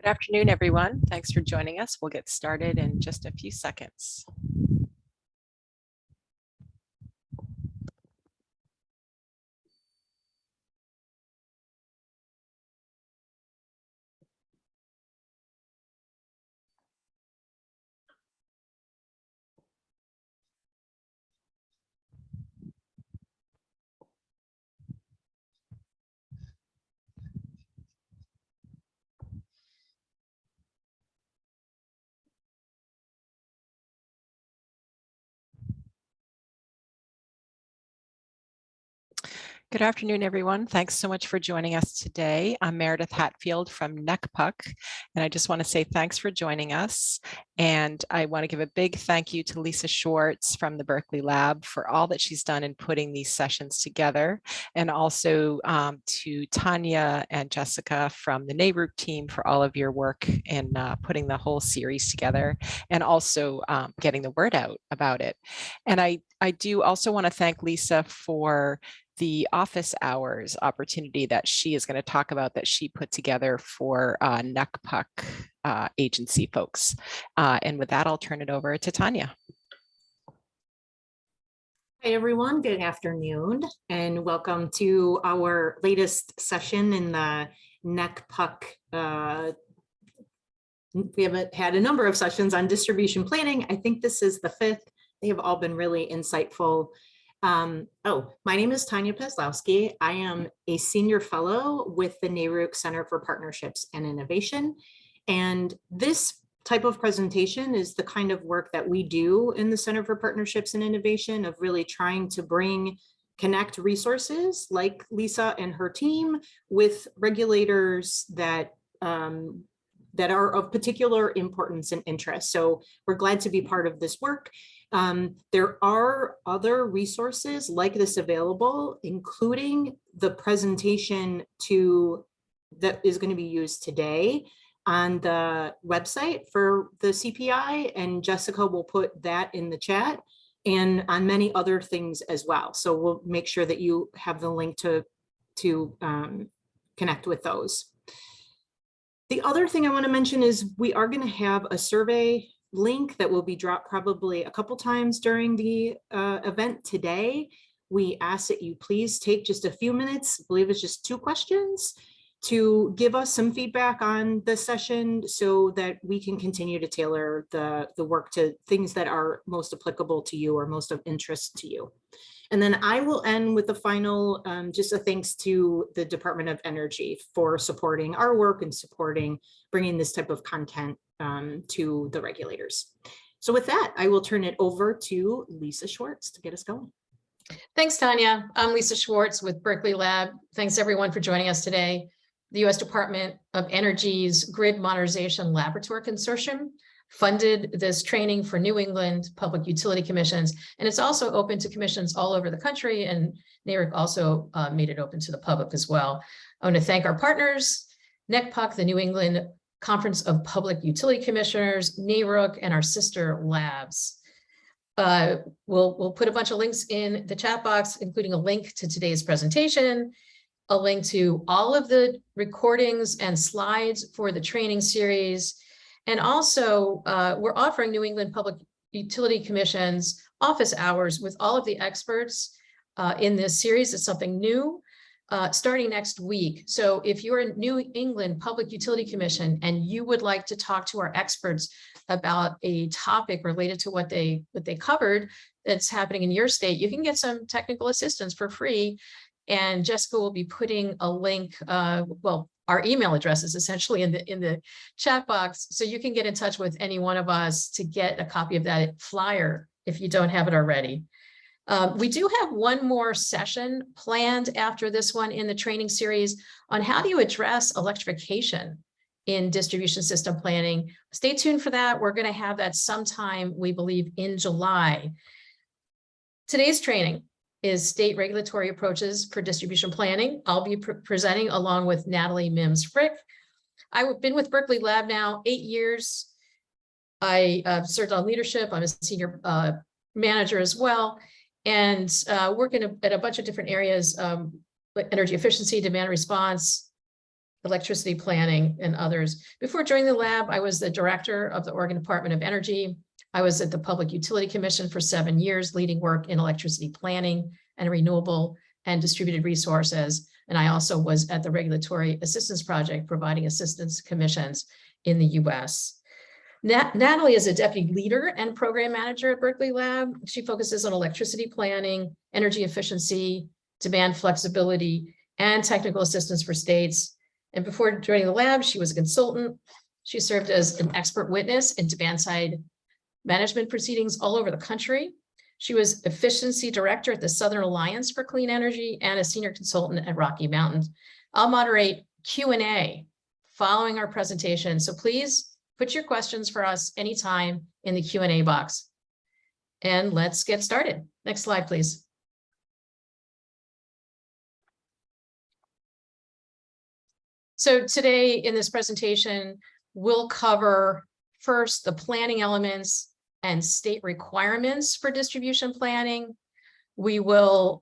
Good afternoon, everyone. Thanks for joining us. We'll get started in just a few seconds. Good afternoon, everyone. Thanks so much for joining us today. I'm Meredith Hatfield from NECPUC, and I just want to say thanks for joining us. And I want to give a big thank you to Lisa Schwartz from the Berkeley Lab for all that she's done in putting these sessions together, and also to Tanya and Jessica from the NARUC team for all of your work in putting the whole series together, and also getting the word out about it. And I do also want to thank Lisa for the office hours opportunity that she is going to talk about that she put together for NECPUC agency folks. And with that, I'll turn it over to Tanya. Hi, everyone. Good afternoon, and welcome to our latest session in the NECPUC. We haven't had a number of sessions on distribution planning. I think this is the 5th. They have all been really insightful. My name is Tanya Paslowski. I am a senior fellow with the NARUC Center for Partnerships and Innovation. And this type of presentation is the kind of work that we do in the Center for Partnerships and Innovation, of really trying to connect resources like Lisa and her team with regulators that are of particular importance and interest. So we're glad to be part of this work. There are other resources like this available, including the presentation that is going to be used today on the website for the CPI, and Jessica will put that in the chat, and on many other things as well. So we'll make sure that you have the link to connect with those. The other thing I want to mention is we are going to have a survey link that will be dropped probably a couple times during the event today. We ask that you please take just a few minutes, I believe it's just 2 questions, to give us some feedback on the session so that we can continue to tailor the work to things that are most applicable to you or most of interest to you. And then I will end with the final, just a thanks to the Department of Energy for supporting our work and bringing this type of content to the regulators. So with that, I will turn it over to Lisa Schwartz to get us going. Thanks, Tanya. I'm Lisa Schwartz with Berkeley Lab. Thanks, everyone, for joining us today. The U.S. Department of Energy's Grid Modernization Laboratory Consortium funded this training for New England public utility commissions, and it's also open to commissions all over the country, and NARUC also made it open to the public as well. I want to thank our partners, NECPUC, the New England Conference of Public Utility Commissioners, NARUC, and our sister labs. We'll put a bunch of links in the chat box, including a link to today's presentation, a link to all of the recordings and slides for the training series. And also, we're offering New England Public Utility Commission's office hours with all of the experts in this series. It's something new starting next week. So if you're a New England Public Utility Commission and you would like to talk to our experts about a topic related to what they covered that's happening in your state, you can get some technical assistance for free. And Jessica will be putting a link, our email address is essentially in the chat box, so you can get in touch with any one of us to get a copy of that flyer if you don't have it already. We do have one more session planned after this one in the training series on how do you address electrification in distribution system planning. Stay tuned for that. We're going to have that sometime, we believe, in July. Today's training is state regulatory approaches for distribution planning. I'll be presenting along with Natalie Mims-Frick. I've been with Berkeley Lab now 8 years. I served on leadership. I'm a senior manager as well, and working at a bunch of different areas, like energy efficiency, demand response, electricity planning, and others. Before joining the lab, I was the director of the Oregon Department of Energy. I was at the Public Utility Commission for 7 years, leading work in electricity planning and renewable and distributed resources. And I also was at the Regulatory Assistance Project, providing assistance to commissions in the US. Natalie is a deputy leader and program manager at Berkeley Lab. She focuses on electricity planning, energy efficiency, demand flexibility, and technical assistance for states. And before joining the lab, she was a consultant. She served as an expert witness in demand-side management proceedings all over the country. She was efficiency director at the Southern Alliance for Clean Energy and a senior consultant at Rocky Mountains. I'll moderate Q&A following our presentation. So please put your questions for us anytime in the Q&A box. And let's get started. Next slide, please. So today in this presentation, we'll cover first the planning elements and state requirements for distribution planning. We will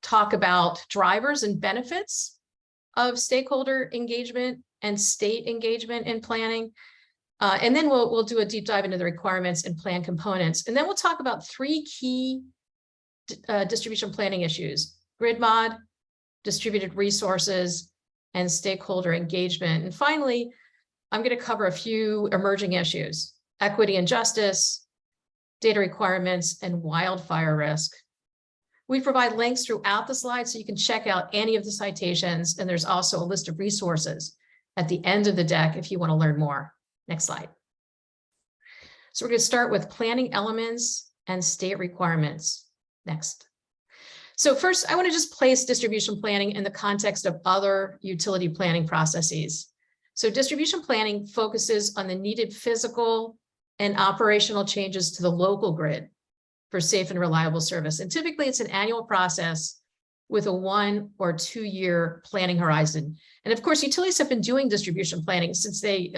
talk about drivers and benefits of stakeholder engagement and state engagement in planning. And then we'll do a deep dive into the requirements and plan components. And then we'll talk about 3 key distribution planning issues: grid mod, distributed resources, and stakeholder engagement. And finally, I'm going to cover a few emerging issues: equity and justice, data requirements, and wildfire risk. We provide links throughout the slide so you can check out any of the citations, and there's also a list of resources at the end of the deck if you want to learn more. Next slide. So we're going to start with planning elements and state requirements. Next. So first, I want to just place distribution planning in the context of other utility planning processes. So distribution planning focuses on the needed physical and operational changes to the local grid for safe and reliable service. And typically it's an annual process with a 1 or 2 year planning horizon. And of course, utilities have been doing distribution planning since they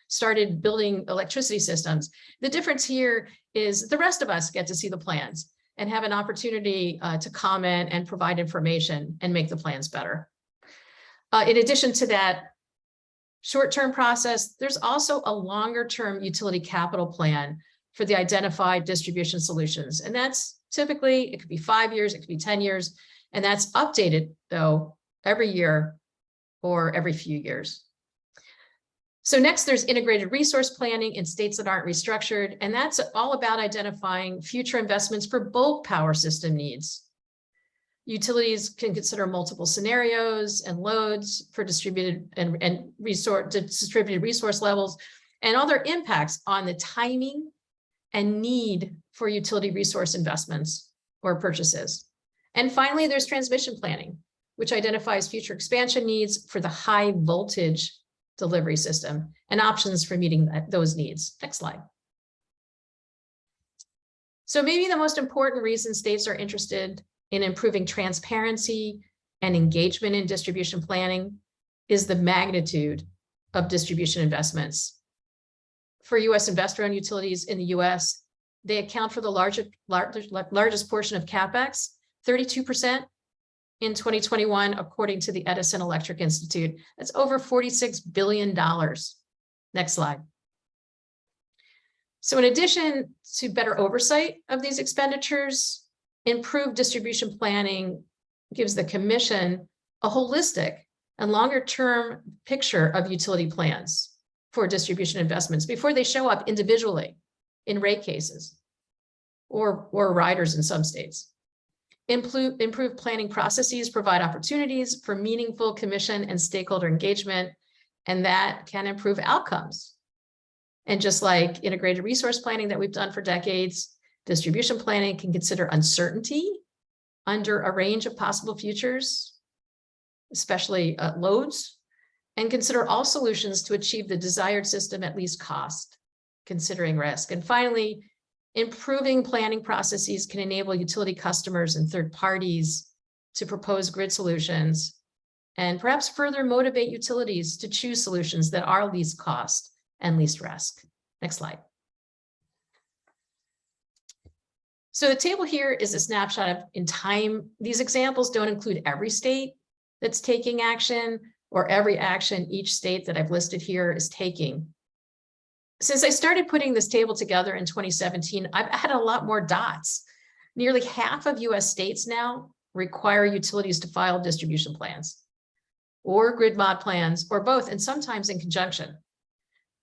started building electricity systems. The difference here is the rest of us get to see the plans and have an opportunity to comment and provide information and make the plans better. In addition to that short-term process, there's also a longer-term utility capital plan for the identified distribution solutions. And that's typically, it could be 5 years, it could be 10 years, and that's updated though every year or every few years. So next, there's integrated resource planning in states that aren't restructured, and that's all about identifying future investments for bulk power system needs. Utilities can consider multiple scenarios and loads for distributed distributed resource levels and all their impacts on the timing and need for utility resource investments or purchases. And finally, there's transmission planning, which identifies future expansion needs for the high voltage delivery system and options for meeting those needs. Next slide. So maybe the most important reason states are interested in improving transparency and engagement in distribution planning is the magnitude of distribution investments. For US investor-owned utilities in the US, they account for the largest portion of CapEx, 32%. In 2021, according to the Edison Electric Institute. That's over $46 billion. Next slide. So in addition to better oversight of these expenditures, improved distribution planning gives the Commission a holistic and longer-term picture of utility plans for distribution investments before they show up individually in rate cases or riders in some states. Improved planning processes provide opportunities for meaningful Commission and stakeholder engagement, and that can improve outcomes. And just like integrated resource planning that we've done for decades, distribution planning can consider uncertainty under a range of possible futures, especially loads, and consider all solutions to achieve the desired system at least cost, considering risk. And finally, improving planning processes can enable utility customers and third parties to propose grid solutions and perhaps further motivate utilities to choose solutions that are least cost and least risk. Next slide. So the table here is a snapshot of in time. These examples don't include every state that's taking action, or every action each state that I've listed here is taking. Since I started putting this table together in 2017, I've had a lot more dots. Nearly half of US states now require utilities to file distribution plans or grid mod plans, or both, and sometimes in conjunction.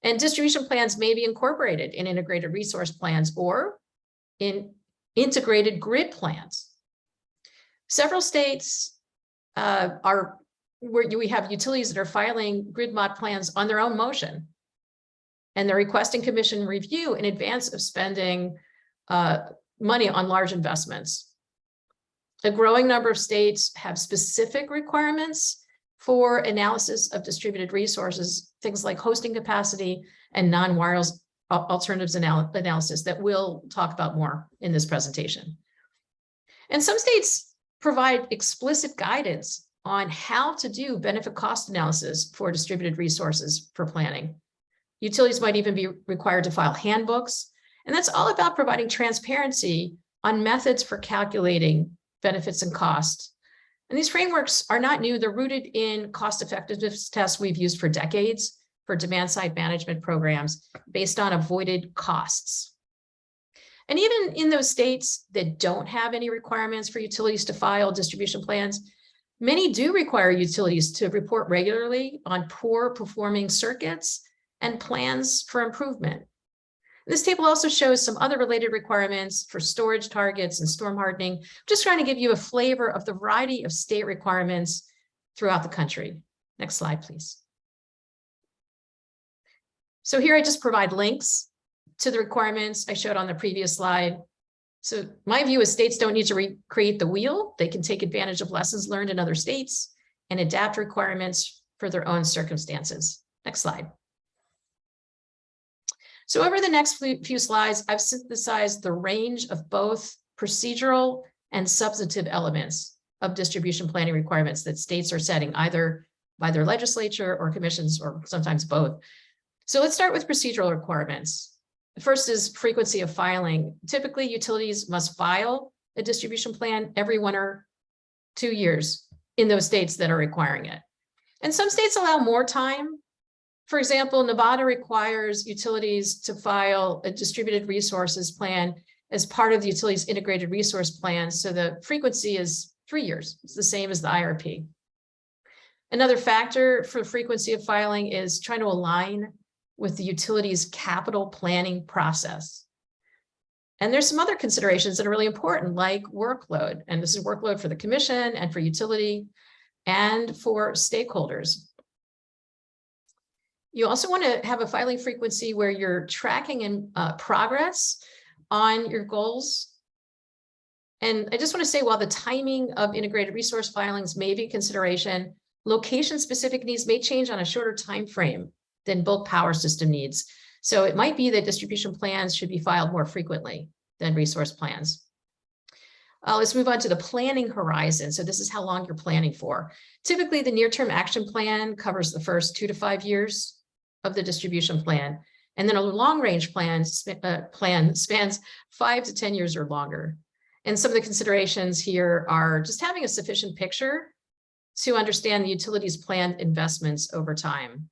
And distribution plans may be incorporated in integrated resource plans or in integrated grid plans. Several states are where we have utilities that are filing grid mod plans on their own motion, and they're requesting commission review in advance of spending money on large investments. A growing number of states have specific requirements for analysis of distributed resources, things like hosting capacity and non-wireless alternatives analysis that we'll talk about more in this presentation. And some states provide explicit guidance on how to do benefit cost analysis for distributed resources for planning. Utilities might even be required to file handbooks, and that's all about providing transparency on methods for calculating benefits and costs. And these frameworks are not new. They're rooted in cost effectiveness tests we've used for decades for demand side management programs based on avoided costs. And even in those states that don't have any requirements for utilities to file distribution plans, many do require utilities to report regularly on poor performing circuits and plans for improvement. This table also shows some other related requirements for storage targets and storm hardening. I'm just trying to give you a flavor of the variety of state requirements throughout the country. Next slide, please. So here I just provide links to the requirements I showed on the previous slide. So my view is states don't need to recreate the wheel. They can take advantage of lessons learned in other states and adapt requirements for their own circumstances. Next slide. So over the next few slides, I've synthesized the range of both procedural and substantive elements of distribution planning requirements that states are setting either by their legislature or commissions, or sometimes both. So let's start with procedural requirements. The first is frequency of filing. Typically, utilities must file a distribution plan every 1 or 2 years in those states that are requiring it. And some states allow more time. For example, Nevada requires utilities to file a distributed resources plan as part of the utility's integrated resource plan. So the frequency is 3 years. It's the same as the IRP. Another factor for frequency of filing is trying to align with the utility's capital planning process. And there's some other considerations that are really important, like workload. And this is workload for the commission and for utility and for stakeholders. You also want to have a filing frequency where you're tracking in progress on your goals. And I just want to say, while the timing of integrated resource filings may be a consideration, location-specific needs may change on a shorter time frame than bulk power system needs. So it might be that distribution plans should be filed more frequently than resource plans. Let's move on to the planning horizon. So this is how long you're planning for. Typically, the near-term action plan covers the first 2 to 5 years of the distribution plan. And then a long-range plan spans 5 to 10 years or longer. And some of the considerations here are just having a sufficient picture to understand the utility's planned investments over time.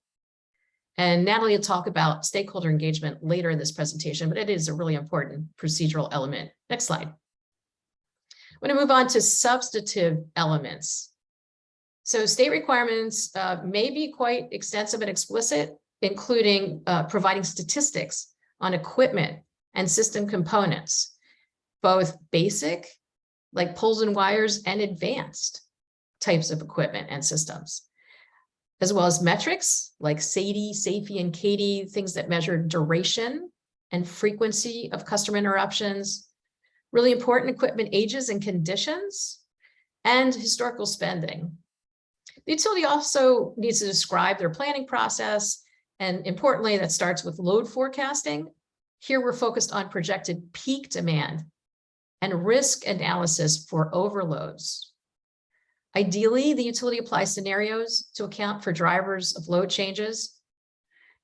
And Natalie will talk about stakeholder engagement later in this presentation, but it is a really important procedural element. Next slide. I'm going to move on to substantive elements. So state requirements may be quite extensive and explicit, including providing statistics on equipment and system components, both basic, like poles and wires, and advanced types of equipment and systems, as well as metrics like SAIDI, SAFI, and CAIDI, things that measure duration and frequency of customer interruptions, really important equipment ages and conditions, and historical spending. The utility also needs to describe their planning process, and importantly, that starts with load forecasting. Here we're focused on projected peak demand and risk analysis for overloads. Ideally, the utility applies scenarios to account for drivers of load changes.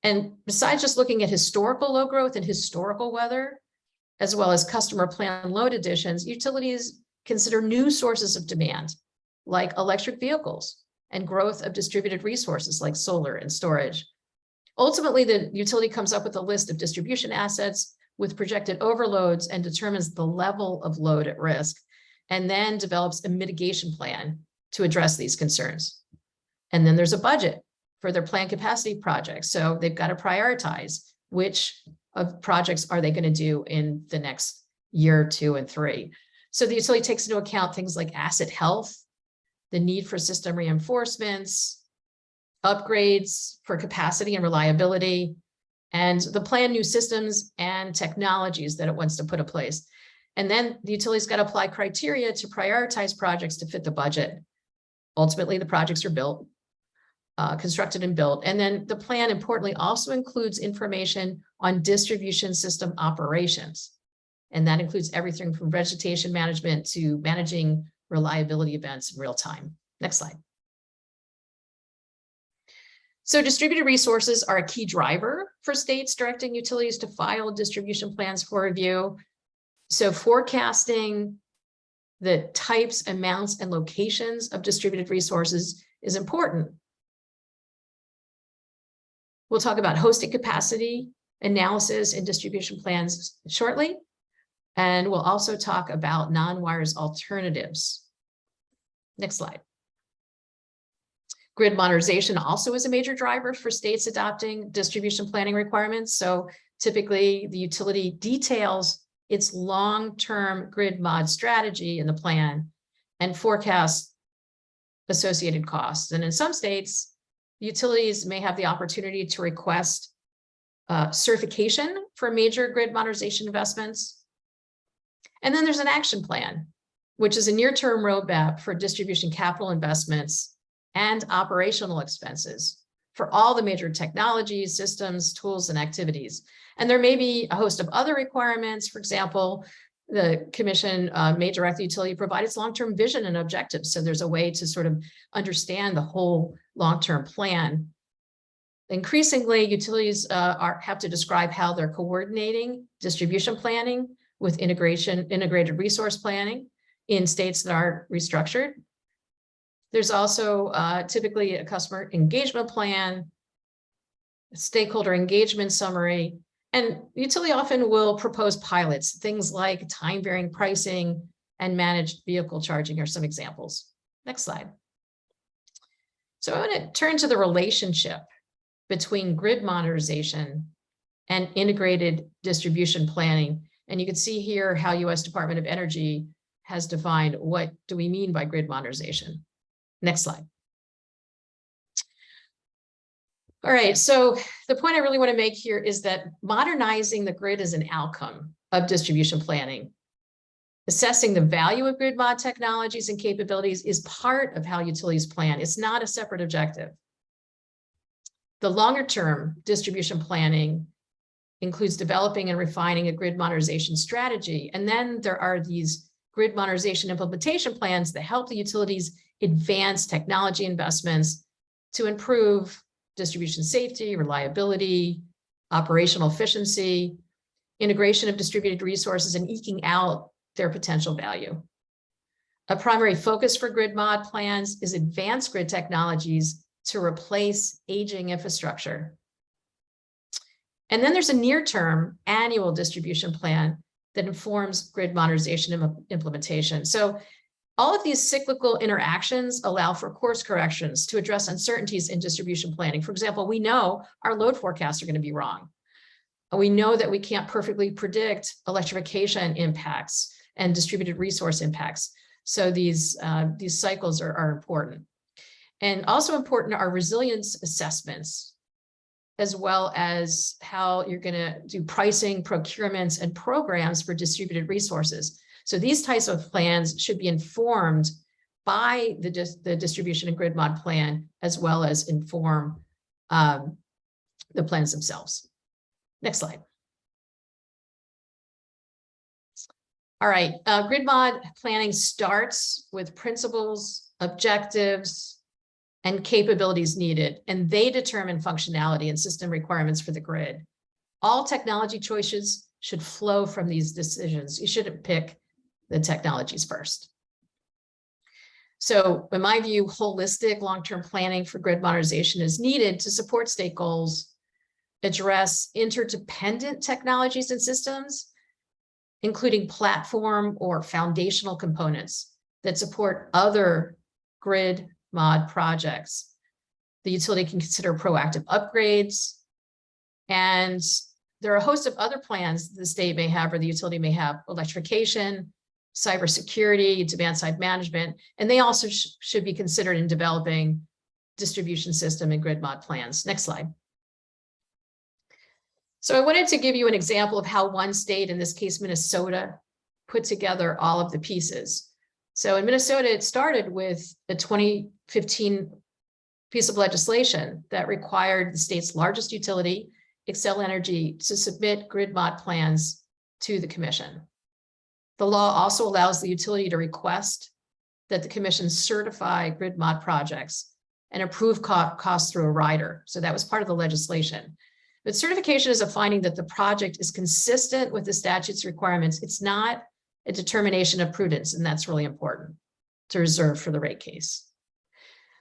And besides just looking at historical load growth and historical weather, as well as customer plan load additions, utilities consider new sources of demand, like electric vehicles and growth of distributed resources like solar and storage. Ultimately, the utility comes up with a list of distribution assets with projected overloads and determines the level of load at risk, and then develops a mitigation plan to address these concerns. And then there's a budget for their planned capacity projects. So they've got to prioritize which of projects are they going to do in the next year, 2, and 3. So the utility takes into account things like asset health, the need for system reinforcements, upgrades for capacity and reliability, and the planned new systems and technologies that it wants to put in place. And then the utility's got to apply criteria to prioritize projects to fit the budget. Ultimately, the projects are built, constructed and built. And then the plan, importantly, also includes information on distribution system operations. And that includes everything from vegetation management to managing reliability events in real time. Next slide. So distributed resources are a key driver for states directing utilities to file distribution plans for review. So forecasting the types, amounts, and locations of distributed resources is important. We'll talk about hosting capacity analysis and distribution plans shortly. And we'll also talk about non-wires alternatives. Next slide. Grid modernization also is a major driver for states adopting distribution planning requirements. So typically the utility details its long-term grid mod strategy in the plan and forecasts associated costs. And in some states, utilities may have the opportunity to request certification for major grid modernization investments. And then there's an action plan, which is a near-term roadmap for distribution capital investments and operational expenses for all the major technologies, systems, tools, and activities. And there may be a host of other requirements. For example, the commission may direct the utility to provide its long-term vision and objectives. So there's a way to sort of understand the whole long-term plan. Increasingly, utilities have to describe how they're coordinating distribution planning with integrated resource planning in states that are restructured. There's also typically a customer engagement plan, a stakeholder engagement summary, and utility often will propose pilots, things like time-varying pricing and managed vehicle charging are some examples. Next slide. So I want to turn to the relationship between grid modernization and integrated distribution planning. And you can see here how U.S. Department of Energy has defined what do we mean by grid modernization. Next slide. All right, so the point I really want to make here is that modernizing the grid is an outcome of distribution planning. Assessing the value of grid mod technologies and capabilities is part of how utilities plan. It's not a separate objective. The longer-term distribution planning includes developing and refining a grid modernization strategy. And then there are these grid modernization implementation plans that help the utilities advance technology investments to improve distribution safety, reliability, operational efficiency, integration of distributed resources, and eking out their potential value. A primary focus for grid mod plans is advanced grid technologies to replace aging infrastructure. And then there's a near-term annual distribution plan that informs grid modernization implementation. So all of these cyclical interactions allow for course corrections to address uncertainties in distribution planning. For example, we know our load forecasts are going to be wrong. We know that we can't perfectly predict electrification impacts and distributed resource impacts. So these cycles are important. And also important are resilience assessments, as well as how you're going to do pricing, procurements, and programs for distributed resources. So these types of plans should be informed by the distribution and grid mod plan, as well as inform the plans themselves. Next slide. All right, grid mod planning starts with principles, objectives, and capabilities needed, and they determine functionality and system requirements for the grid. All technology choices should flow from these decisions. You shouldn't pick the technologies first. So in my view, holistic long-term planning for grid modernization is needed to support state goals, address interdependent technologies and systems, including platform or foundational components that support other grid mod projects. The utility can consider proactive upgrades, and there are a host of other plans the state may have or the utility may have: electrification, cybersecurity, demand-side management, and they also should be considered in developing distribution system and grid mod plans. Next slide. So I wanted to give you an example of how one state, in this case Minnesota, put together all of the pieces. So in Minnesota, it started with a 2015 piece of legislation that required the state's largest utility, Xcel Energy, to submit grid mod plans to the commission. The law also allows the utility to request that the commission certify grid mod projects and approve costs through a rider. So that was part of the legislation. But certification is a finding that the project is consistent with the statute's requirements. It's not a determination of prudence, and that's really important to reserve for the rate case.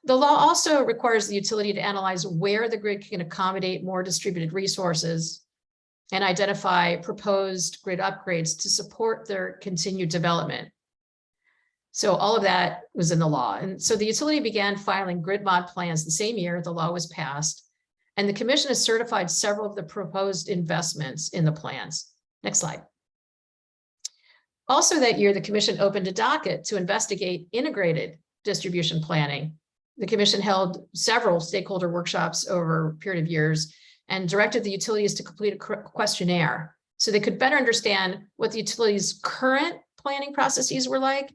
The law also requires the utility to analyze where the grid can accommodate more distributed resources and identify proposed grid upgrades to support their continued development. So all of that was in the law. And so the utility began filing grid mod plans the same year the law was passed, and the commission has certified several of the proposed investments in the plans. Next slide. Also that year, the commission opened a docket to investigate integrated distribution planning. The commission held several stakeholder workshops over a period of years and directed the utilities to complete a questionnaire so they could better understand what the utilities' current planning processes were like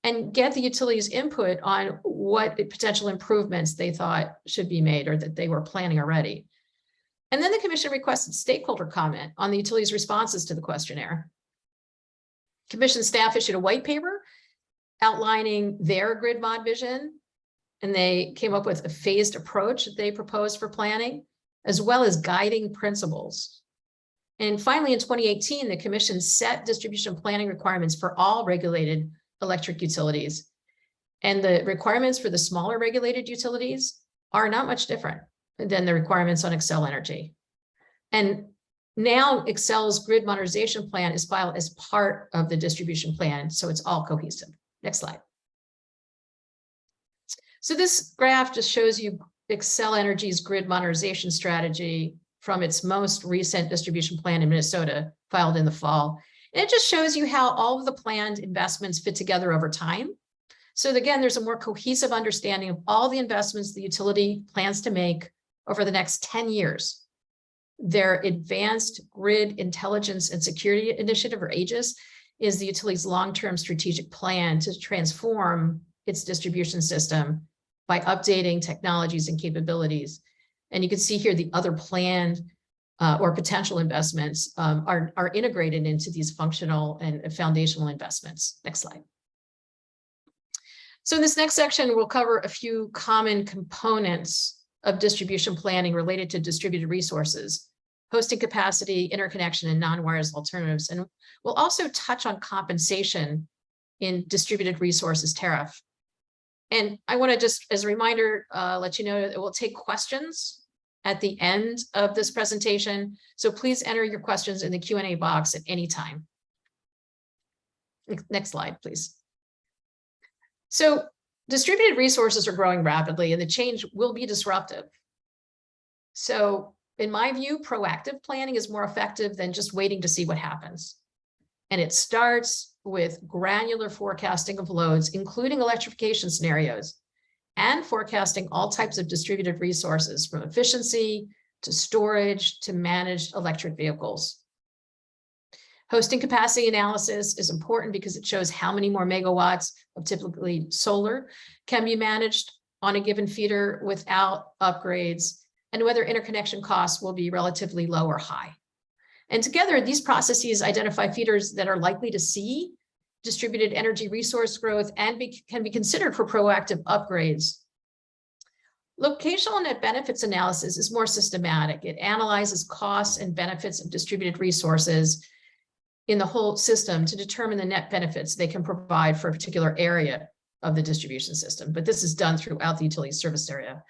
and get the utilities' input on what potential improvements they thought should be made or that they were planning already. And then the commission requested stakeholder comment on the utilities' responses to the questionnaire. Commission staff issued a white paper outlining their grid mod vision, and they came up with a phased approach that they proposed for planning, as well as guiding principles. And finally, in 2018, the commission set distribution planning requirements for all regulated electric utilities. And the requirements for the smaller regulated utilities are not much different than the requirements on Xcel Energy. And now Xcel's grid modernization plan is filed as part of the distribution plan, so it's all cohesive. Next slide. So this graph just shows you Xcel Energy's grid modernization strategy from its most recent distribution plan in Minnesota, filed in the fall. And it just shows you how all of the planned investments fit together over time. So again, there's a more cohesive understanding of all the investments the utility plans to make over the next 10 years. Their Advanced Grid Intelligence and Security Initiative, or AGIS, is the utility's long-term strategic plan to transform its distribution system by updating technologies and capabilities. And you can see here the other planned or potential investments are integrated into these functional and foundational investments. Next slide. So in this next section, we'll cover a few common components of distribution planning related to distributed resources, hosting capacity, interconnection, and non-wireless alternatives. And we'll also touch on compensation in distributed resources tariff. And I want to just, as a reminder, let you know that we'll take questions at the end of this presentation. So please enter your questions in the Q&A box at any time. Next slide, please. So distributed resources are growing rapidly and the change will be disruptive. So in my view, proactive planning is more effective than just waiting to see what happens. And it starts with granular forecasting of loads, including electrification scenarios, and forecasting all types of distributed resources, from efficiency to storage to managed electric vehicles. Hosting capacity analysis is important because it shows how many more megawatts of typically solar can be managed on a given feeder without upgrades, and whether interconnection costs will be relatively low or high. And together, these processes identify feeders that are likely to see distributed energy resource growth and can be considered for proactive upgrades. Locational net benefits analysis is more systematic. It analyzes costs and benefits of distributed resources in the whole system to determine the net benefits they can provide for a particular area of the distribution system, but this is done throughout the utility service area.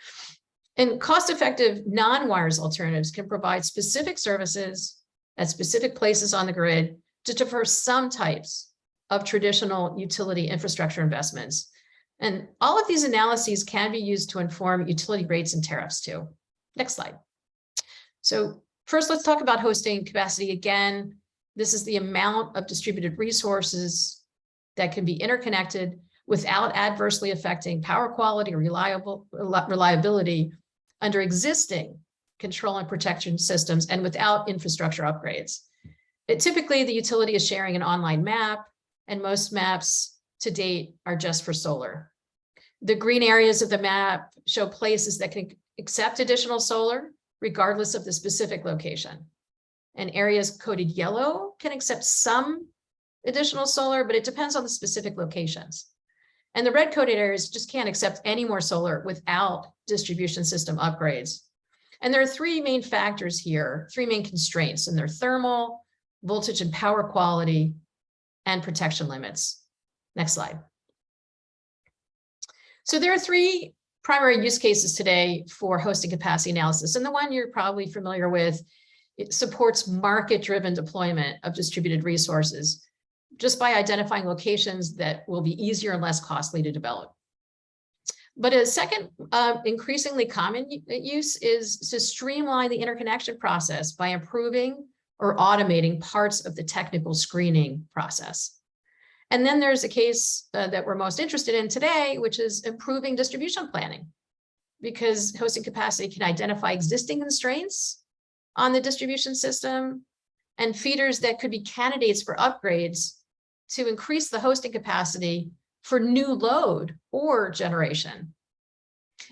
And cost-effective non-wires alternatives can provide specific services at specific places on the grid to defer some types of traditional utility infrastructure investments. And all of these analyses can be used to inform utility rates and tariffs too. Next slide. So first, let's talk about hosting capacity again. This is the amount of distributed resources that can be interconnected without adversely affecting power quality or reliability under existing control and protection systems and without infrastructure upgrades. Typically, the utility is sharing an online map, and most maps to date are just for solar. The green areas of the map show places that can accept additional solar, regardless of the specific location. And areas coded yellow can accept some additional solar, but it depends on the specific locations. And the red coded areas just can't accept any more solar without distribution system upgrades. And there are three main factors here, three main constraints, and they're thermal, voltage and power quality, and protection limits. Next slide. So there are three primary use cases today for hosting capacity analysis. And the one you're probably familiar with, it supports market-driven deployment of distributed resources just by identifying locations that will be easier and less costly to develop. But a second increasingly common use is to streamline the interconnection process by improving or automating parts of the technical screening process. And then there's a case that we're most interested in today, which is improving distribution planning, because hosting capacity can identify existing constraints on the distribution system and feeders that could be candidates for upgrades to increase the hosting capacity for new load or generation.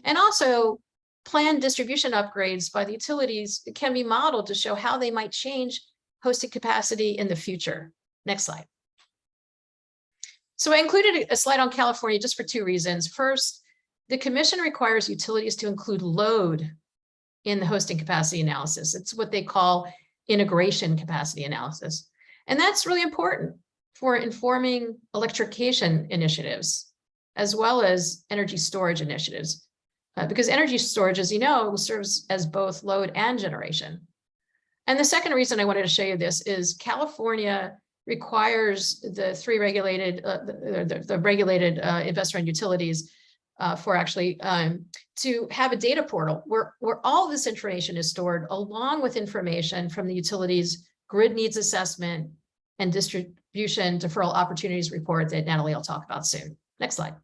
And also, planned distribution upgrades by the utilities can be modeled to show how they might change hosting capacity in the future. Next slide. So I included a slide on California just for two reasons. First, the commission requires utilities to include load in the hosting capacity analysis. It's what they call integration capacity analysis. And that's really important for informing electrification initiatives, as well as energy storage initiatives, because energy storage, as you know, serves as both load and generation. And the second reason I wanted to show you this is California requires the three regulated, the regulated investor-owned utilities to have a data portal where all this information is stored, along with information from the utilities grid needs assessment and distribution deferral opportunities report that Natalie will talk about soon. Next slide.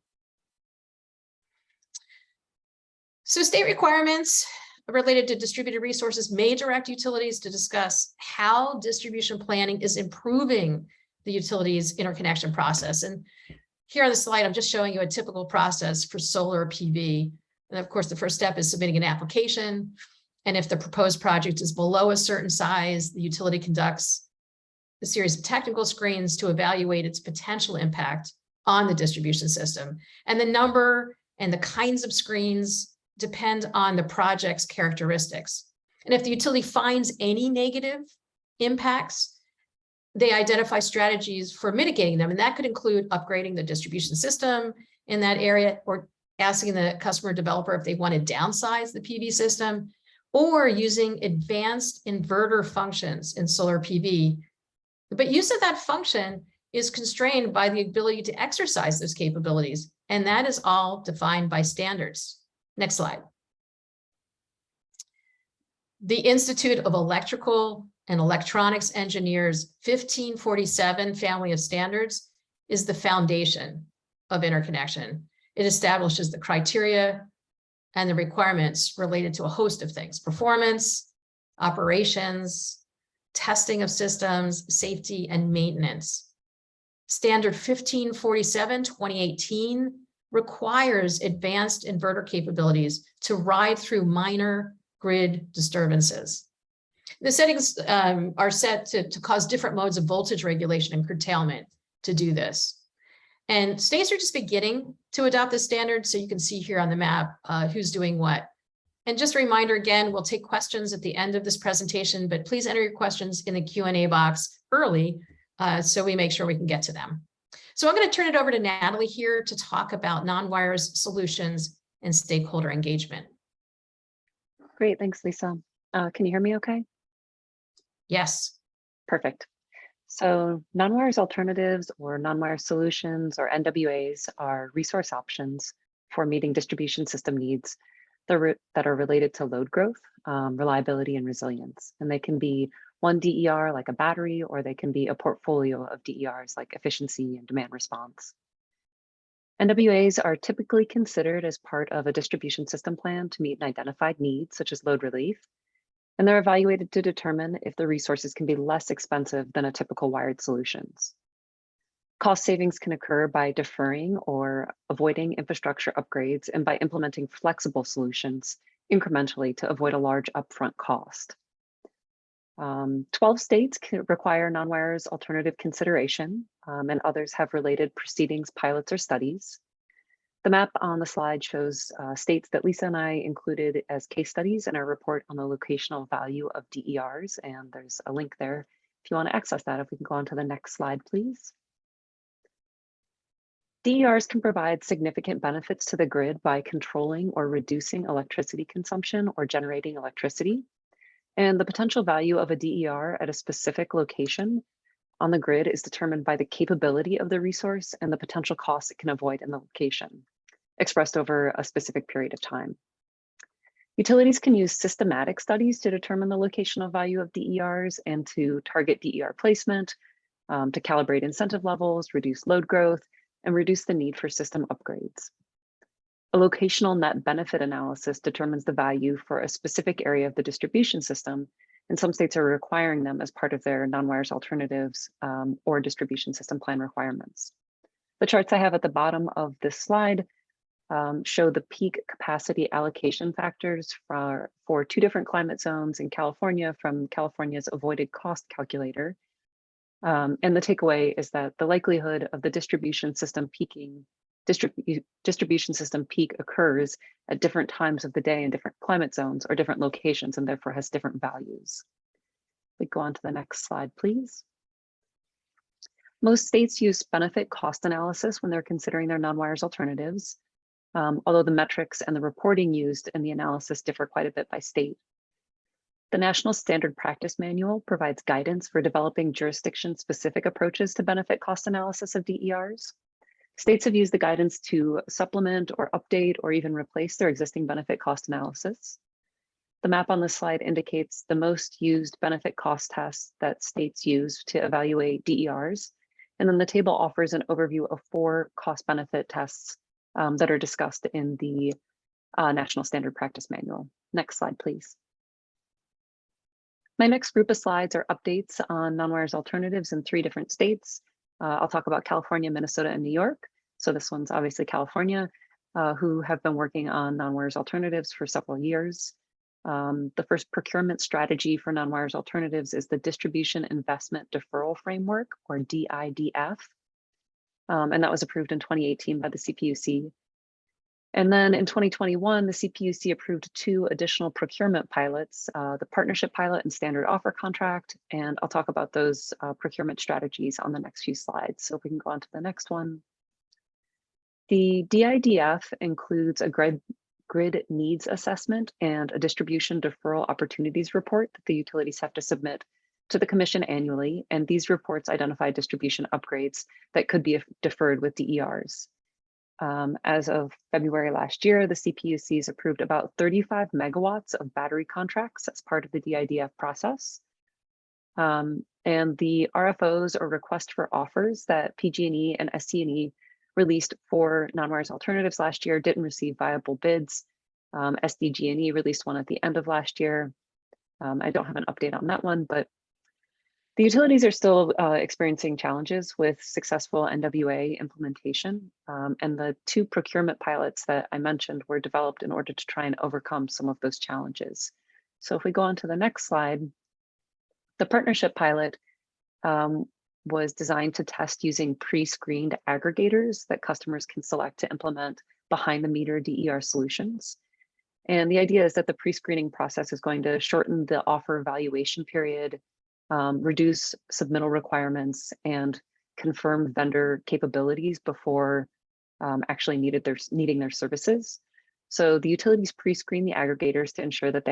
So state requirements related to distributed resources may direct utilities to discuss how distribution planning is improving the utilities interconnection process. And here on the slide, I'm just showing you a typical process for solar PV. And of course, the first step is submitting an application. And if the proposed project is below a certain size, the utility conducts a series of technical screens to evaluate its potential impact on the distribution system. And the number and the kinds of screens depend on the project's characteristics. And if the utility finds any negative impacts, they identify strategies for mitigating them. And that could include upgrading the distribution system in that area, or asking the customer developer if they want to downsize the PV system, or using advanced inverter functions in solar PV. But use of that function is constrained by the ability to exercise those capabilities. And that is all defined by standards. Next slide. The Institute of Electrical and Electronics Engineers 1547 family of standards is the foundation of interconnection. It establishes the criteria and the requirements related to a host of things: performance, operations, testing of systems, safety, and maintenance. Standard 1547 2018 requires advanced inverter capabilities to ride through minor grid disturbances. The settings are set to cause different modes of voltage regulation and curtailment to do this. And states are just beginning to adopt this standard, so you can see here on the map who's doing what. And just a reminder, again, we'll take questions at the end of this presentation, but please enter your questions in the Q&A box early so we make sure we can get to them. So I'm going to turn it over to Natalie here to talk about non-wires solutions and stakeholder engagement. Great, thanks, Lisa. Can you hear me okay? Yes. Perfect. So non-wires alternatives or non-wire solutions or NWAs are resource options for meeting distribution system needs that are related to load growth, reliability, and resilience. And they can be one DER like a battery, or they can be a portfolio of DERs like efficiency and demand response. NWAs are typically considered as part of a distribution system plan to meet an identified need, such as load relief, and they're evaluated to determine if the resources can be less expensive than a typical wired solutions. Cost savings can occur by deferring or avoiding infrastructure upgrades and by implementing flexible solutions incrementally to avoid a large upfront cost. 12 states require non-wires alternative consideration, and others have related proceedings, pilots, or studies. The map on the slide shows states that Lisa and I included as case studies in our report on the locational value of DERs, and there's a link there if you want to access that. If we can go on to the next slide, please. DERs can provide significant benefits to the grid by controlling or reducing electricity consumption or generating electricity. And the potential value of a DER at a specific location on the grid is determined by the capability of the resource and the potential costs it can avoid in the location, expressed over a specific period of time. Utilities can use systematic studies to determine the locational value of DERs and to target DER placement, to calibrate incentive levels, reduce load growth, and reduce the need for system upgrades. A locational net benefit analysis determines the value for a specific area of the distribution system, and some states are requiring them as part of their non-wires alternatives or distribution system plan requirements. The charts I have at the bottom of this slide show the peak capacity allocation factors for 2 different climate zones in California from California's avoided cost calculator. And the takeaway is that the likelihood of the distribution system peak occurs at different times of the day in different climate zones or different locations, and therefore has different values. We go on to the next slide, please. Most states use benefit cost analysis when they're considering their non-wires alternatives, although the metrics and the reporting used in the analysis differ quite a bit by state. The National Standard Practice Manual provides guidance for developing jurisdiction-specific approaches to benefit cost analysis of DERs. States have used the guidance to supplement or update or even replace their existing benefit cost analysis. The map on this slide indicates the most used benefit cost tests that states use to evaluate DERs. And then the table offers an overview of 4 cost benefit tests that are discussed in the National Standard Practice Manual. Next slide, please. My next group of slides are updates on non-wires alternatives in 3 different states. I'll talk about California, Minnesota, and New York. So this one's obviously California, who have been working on non-wires alternatives for several years. The first procurement strategy for non-wires alternatives is the Distribution Investment Deferral Framework, or DIDF. And that was approved in 2018 by the CPUC. And then in 2021, the CPUC approved 2 additional procurement pilots, the partnership pilot and standard offer contract. And I'll talk about those procurement strategies on the next few slides. So if we can go on to the next one. The DIDF includes a grid needs assessment and a distribution deferral opportunities report that the utilities have to submit to the Commission annually. And these reports identify distribution upgrades that could be deferred with DERs. As of February last year, the CPUC's approved about 35 megawatts of battery contracts as part of the DIDF process. And the RFOs, or request for offers, that PG&E and SCE released for non-wires alternatives last year didn't receive viable bids. SDG&E released one at the end of last year. I don't have an update on that one, but the utilities are still experiencing challenges with successful NWA implementation, and the 2 procurement pilots that I mentioned were developed in order to try and overcome some of those challenges. So if we go on to the next slide, the partnership pilot was designed to test using pre-screened aggregators that customers can select to implement behind-the-meter DER solutions. And the idea is that the pre-screening process is going to shorten the offer evaluation period, reduce submittal requirements, and confirm vendor capabilities before actually needing their services. So the utilities pre-screen the aggregators to ensure that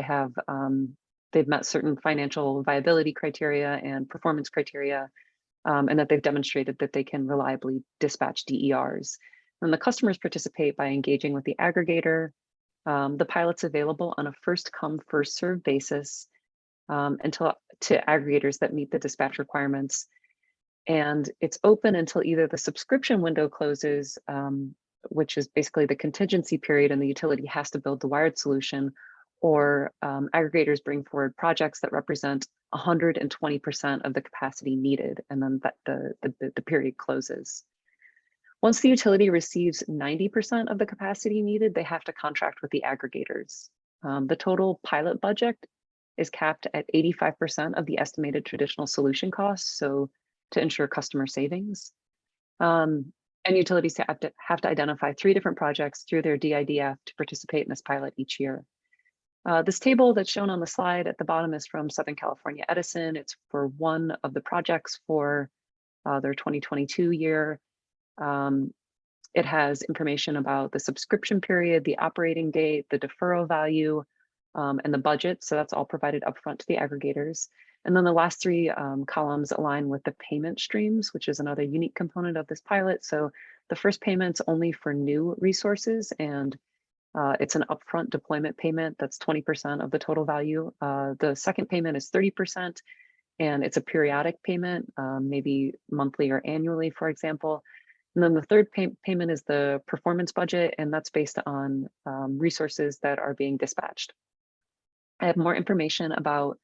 they've met certain financial viability criteria and performance criteria, and that they've demonstrated that they can reliably dispatch DERs. And the customers participate by engaging with the aggregator. The pilot's available on a first come, first served basis to aggregators that meet the dispatch requirements. And it's open until either the subscription window closes, which is basically the contingency period, and the utility has to build the wired solution, or aggregators bring forward projects that represent 120% of the capacity needed, and then the period closes. Once the utility receives 90% of the capacity needed, they have to contract with the aggregators. The total pilot budget is capped at 85% of the estimated traditional solution costs, so to ensure customer savings. And utilities have to identify 3 different projects through their DIDF to participate in this pilot each year. This table that's shown on the slide at the bottom is from Southern California Edison. It's for one of the projects for their 2022 year. It has information about the subscription period, the operating date, the deferral value, and the budget. So that's all provided upfront to the aggregators. And then the last 3 columns align with the payment streams, which is another unique component of this pilot. So the first payment's only for new resources, and it's an upfront deployment payment that's 20% of the total value. The second payment is 30%, and it's a periodic payment, maybe monthly or annually, for example. And then the third payment is the performance budget, and that's based on resources that are being dispatched. I have more information about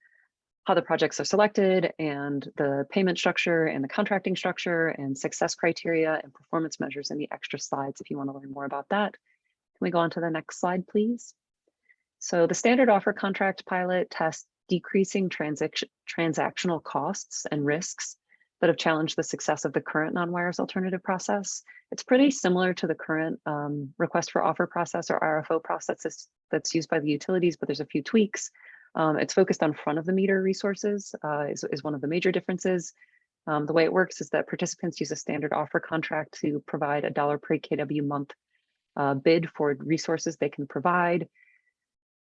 how the projects are selected and the payment structure and the contracting structure and success criteria and performance measures in the extra slides if you want to learn more about that. Can we go on to the next slide, please? So the standard offer contract pilot tests decreasing transactional costs and risks that have challenged the success of the current non-wires alternative process. It's pretty similar to the current request for offer process or RFO process that's used by the utilities, but there's a few tweaks. It's focused on front of the meter resources is one of the major differences. The way it works is that participants use a standard offer contract to provide $1 per kW month bid for resources they can provide.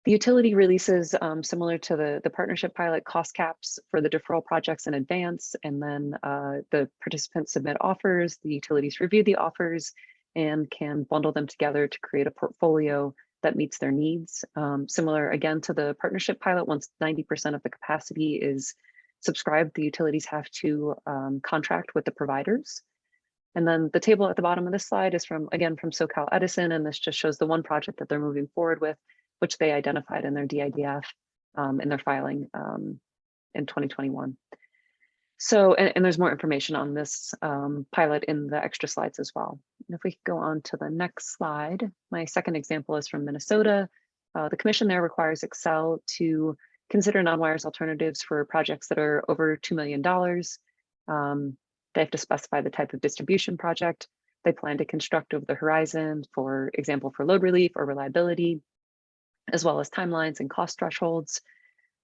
The utility releases, similar to the partnership pilot, cost caps for the deferral projects in advance, and then the participants submit offers, the utilities review the offers, and can bundle them together to create a portfolio that meets their needs. Similar again to the partnership pilot, once 90% of the capacity is subscribed, the utilities have to contract with the providers. And then the table at the bottom of this slide is from SoCal Edison, and this just shows the one project that they're moving forward with, which they identified in their DIDF in their filing in 2021. So, and there's more information on this pilot in the extra slides as well. And if we could go on to the next slide, my second example is from Minnesota. The commission there requires Xcel to consider non-wires alternatives for projects that are over $2 million. They have to specify the type of distribution project they plan to construct over the horizon, for example, for load relief or reliability, as well as timelines and cost thresholds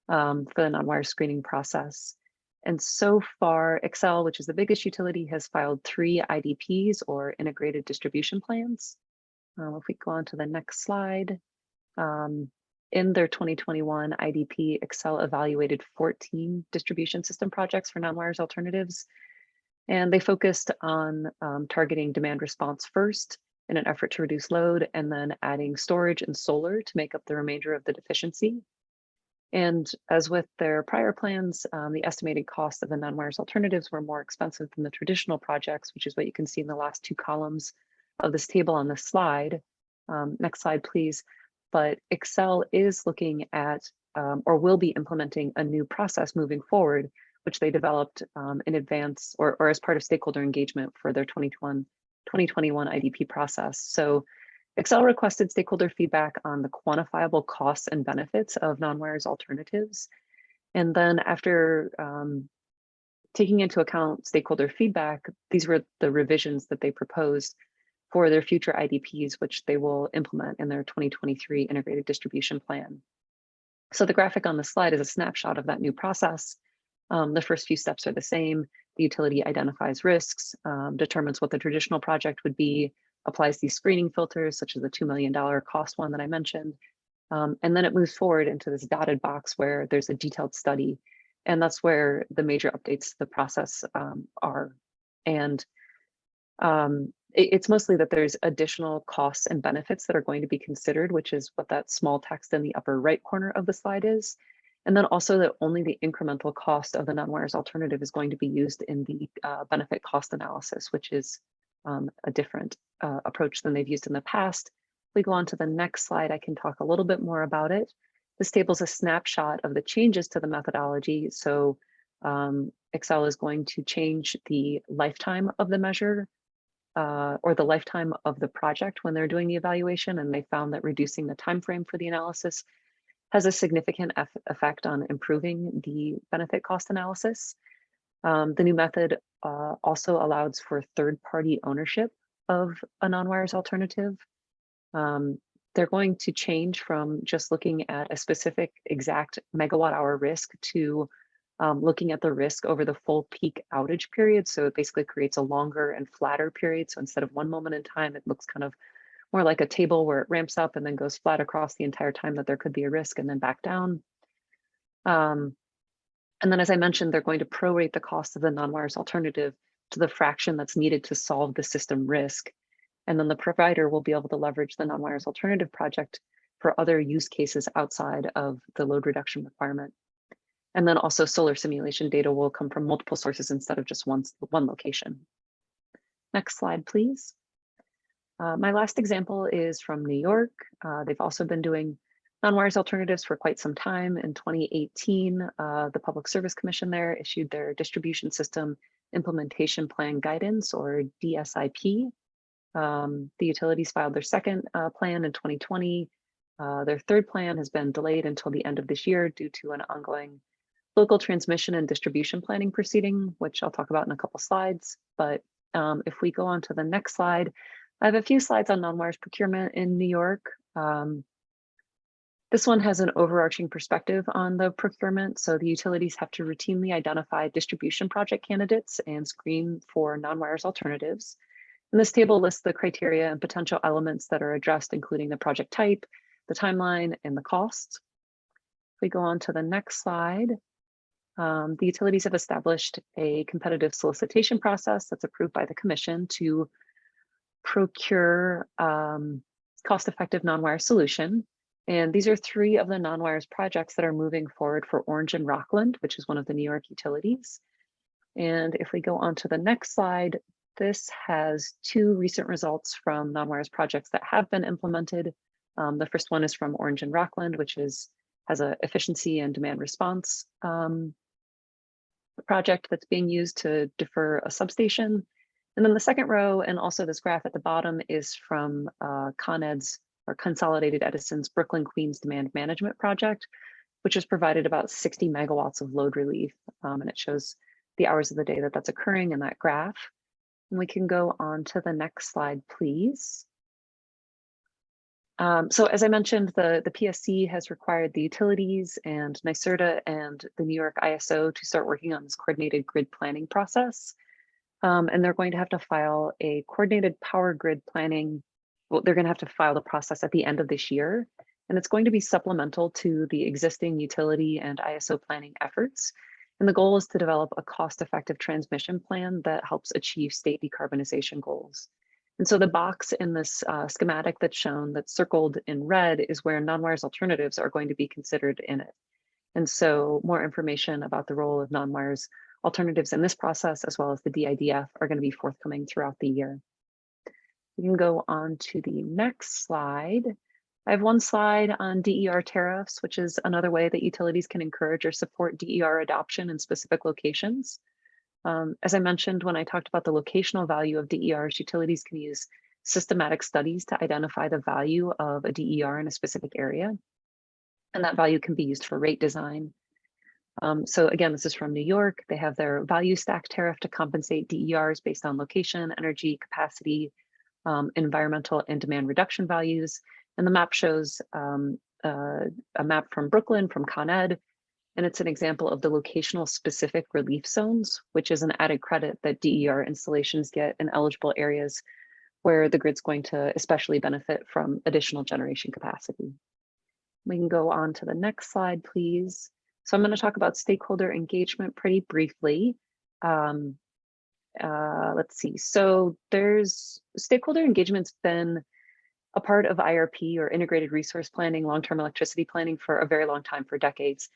for the non-wire screening process. And so far, Xcel, which is the biggest utility, has filed 3 IDPs or integrated distribution plans. If we go on to the next slide, in their 2021 IDP, Xcel evaluated 14 distribution system projects for non-wires alternatives. And they focused on targeting demand response first in an effort to reduce load, and then adding storage and solar to make up the remainder of the deficiency. And as with their prior plans, the estimated cost of the non-wires alternatives were more expensive than the traditional projects, which is what you can see in the last 2 columns of this table on this slide. Next slide, please. But Xcel is looking at or will be implementing a new process moving forward, which they developed in advance or as part of stakeholder engagement for their 2021 IDP process. So Xcel requested stakeholder feedback on the quantifiable costs and benefits of non-wires alternatives. And then after taking into account stakeholder feedback, these were the revisions that they proposed for their future IDPs, which they will implement in their 2023 integrated distribution plan. So the graphic on the slide is a snapshot of that new process. The first few steps are the same. The utility identifies risks, determines what the traditional project would be, applies these screening filters, such as the $2 million cost one that I mentioned. And then it moves forward into this dotted box where there's a detailed study. And that's where the major updates to the process are. And it's mostly that there's additional costs and benefits that are going to be considered, which is what that small text in the upper right corner of the slide is. And then also that only the incremental cost of the non-wires alternative is going to be used in the benefit cost analysis, which is a different approach than they've used in the past. If we go on to the next slide, I can talk a little bit more about it. This table is a snapshot of the changes to the methodology. So Excel is going to change the lifetime of the measure or the lifetime of the project when they're doing the evaluation, and they found that reducing the time frame for the analysis has a significant effect on improving the benefit cost analysis. The new method also allows for third-party ownership of a non-wires alternative. They're going to change from just looking at a specific exact megawatt hour risk to looking at the risk over the full peak outage period. So it basically creates a longer and flatter period. So instead of one moment in time, it looks kind of more like a table where it ramps up and then goes flat across the entire time that there could be a risk and then back down. And then, as I mentioned, they're going to prorate the cost of the non-wires alternative to the fraction that's needed to solve the system risk. And then the provider will be able to leverage the non-wires alternative project for other use cases outside of the load reduction requirement. And then also solar simulation data will come from multiple sources instead of just one location. Next slide, please. My last example is from New York. They've also been doing non-wires alternatives for quite some time. In 2018, the Public Service Commission there issued their Distribution System Implementation Plan Guidance, or DSIP. The utilities filed their second plan in 2020. Their third plan has been delayed until the end of this year due to an ongoing local transmission and distribution planning proceeding, which I'll talk about in a couple slides. But if we go on to the next slide, I have a few slides on non-wires procurement in New York. This one has an overarching perspective on the procurement. So the utilities have to routinely identify distribution project candidates and screen for non-wires alternatives. And this table lists the criteria and potential elements that are addressed, including the project type, the timeline, and the costs. If we go on to the next slide, the utilities have established a competitive solicitation process that's approved by the commission to procure cost-effective non-wire solution. And these are 3 of the non-wires projects that are moving forward for Orange and Rockland, which is one of the New York utilities. And if we go on to the next slide, this has 2 recent results from non-wires projects that have been implemented. The first one is from Orange and Rockland, which has an efficiency and demand response project that's being used to defer a substation. And then the second row, and also this graph at the bottom, is from Con Ed's, or Consolidated Edison's, Brooklyn Queens Demand Management Project, which has provided about 60 megawatts of load relief. And it shows the hours of the day that that's occurring in that graph. And we can go on to the next slide, please. So as I mentioned, the PSC has required the utilities and NYSERDA and the New York ISO to start working on this coordinated grid planning process. And they're going to have to file a coordinated power grid planning. Well, they're going to have to file the process at the end of this year. And it's going to be supplemental to the existing utility and ISO planning efforts. And the goal is to develop a cost-effective transmission plan that helps achieve state decarbonization goals. And so the box in this schematic that's shown, that's circled in red, is where non-wires alternatives are going to be considered in it. And so more information about the role of non-wires alternatives in this process, as well as the DIDF, are going to be forthcoming throughout the year. We can go on to the next slide. I have one slide on DER tariffs, which is another way that utilities can encourage or support DER adoption in specific locations. As I mentioned, when I talked about the locational value of DERs, utilities can use systematic studies to identify the value of a DER in a specific area. And that value can be used for rate design. So again, this is from New York. They have their value stack tariff to compensate DERs based on location, energy, capacity, environmental and demand reduction values. And the map shows a map from Brooklyn, from Con Ed, And it's an example of the locational specific relief zones, which is an added credit that DER installations get in eligible areas where the grid's going to especially benefit from additional generation capacity. We can go on to the next slide, please. So I'm going to talk about stakeholder engagement pretty briefly. Let's see. So there's stakeholder engagement's been a part of IRP, or integrated resource planning, long-term electricity planning, for a very long time, for decades.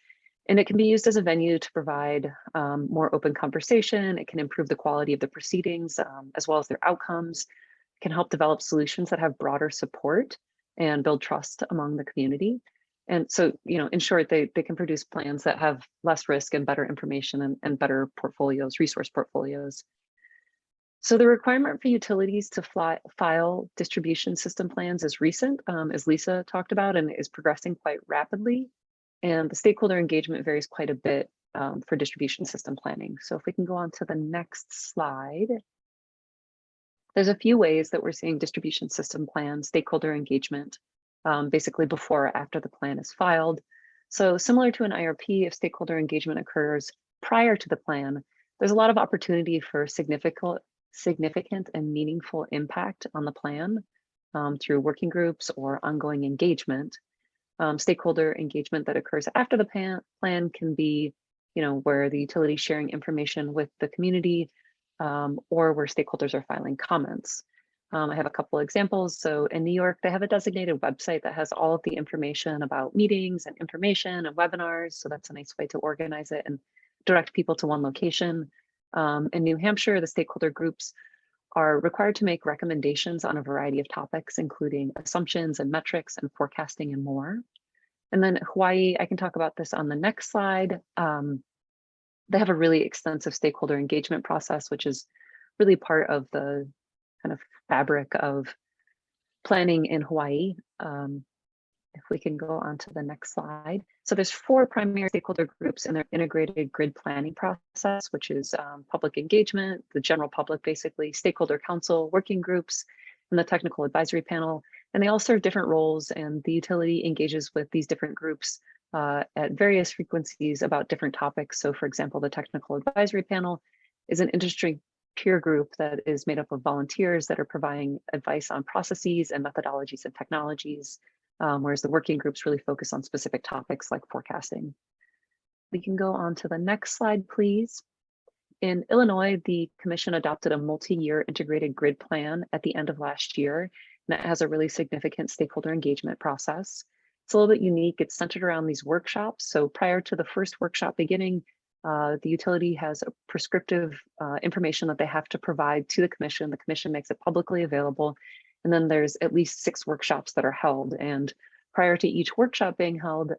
And it can be used as a venue to provide more open conversation. It can improve the quality of the proceedings as well as their outcomes. It can help develop solutions that have broader support and build trust among the community. And so, in short, they can produce plans that have less risk and better information and better portfolios, resource portfolios. So the requirement for utilities to file distribution system plans is recent, as Lisa talked about, and is progressing quite rapidly. And the stakeholder engagement varies quite a bit for distribution system planning. So if we can go on to the next slide. There's a few ways that we're seeing distribution system plans, stakeholder engagement, basically before or after the plan is filed. So similar to an IRP, if stakeholder engagement occurs prior to the plan, there's a lot of opportunity for significant and meaningful impact on the plan through working groups or ongoing engagement. Stakeholder engagement that occurs after the plan can be, where the utility is sharing information with the community, or where stakeholders are filing comments. I have a couple examples. So in New York, they have a designated website that has all of the information about meetings and information and webinars. So that's a nice way to organize it and direct people to one location. In New Hampshire, the stakeholder groups are required to make recommendations on a variety of topics, including assumptions and metrics and forecasting and more. And then Hawaii, I can talk about this on the next slide. They have a really extensive stakeholder engagement process, which is really part of the kind of fabric of planning in Hawaii. If we can go on to the next slide. So there's 4 primary stakeholder groups in their integrated grid planning process, which is public engagement, the general public, basically, stakeholder council, working groups, and the technical advisory panel. And they all serve different roles, and the utility engages with these different groups at various frequencies about different topics. So for example, the technical advisory panel is an industry peer group that is made up of volunteers that are providing advice on processes and methodologies and technologies. Whereas the working groups really focus on specific topics like forecasting. We can go on to the next slide, please. In Illinois, the commission adopted a multi-year integrated grid plan at the end of last year, and it has a really significant stakeholder engagement process. It's a little bit unique. It's centered around these workshops. So prior to the first workshop beginning, the utility has a prescriptive information that they have to provide to the commission. The commission makes it publicly available. And then there's at least 6 workshops that are held. And prior to each workshop being held,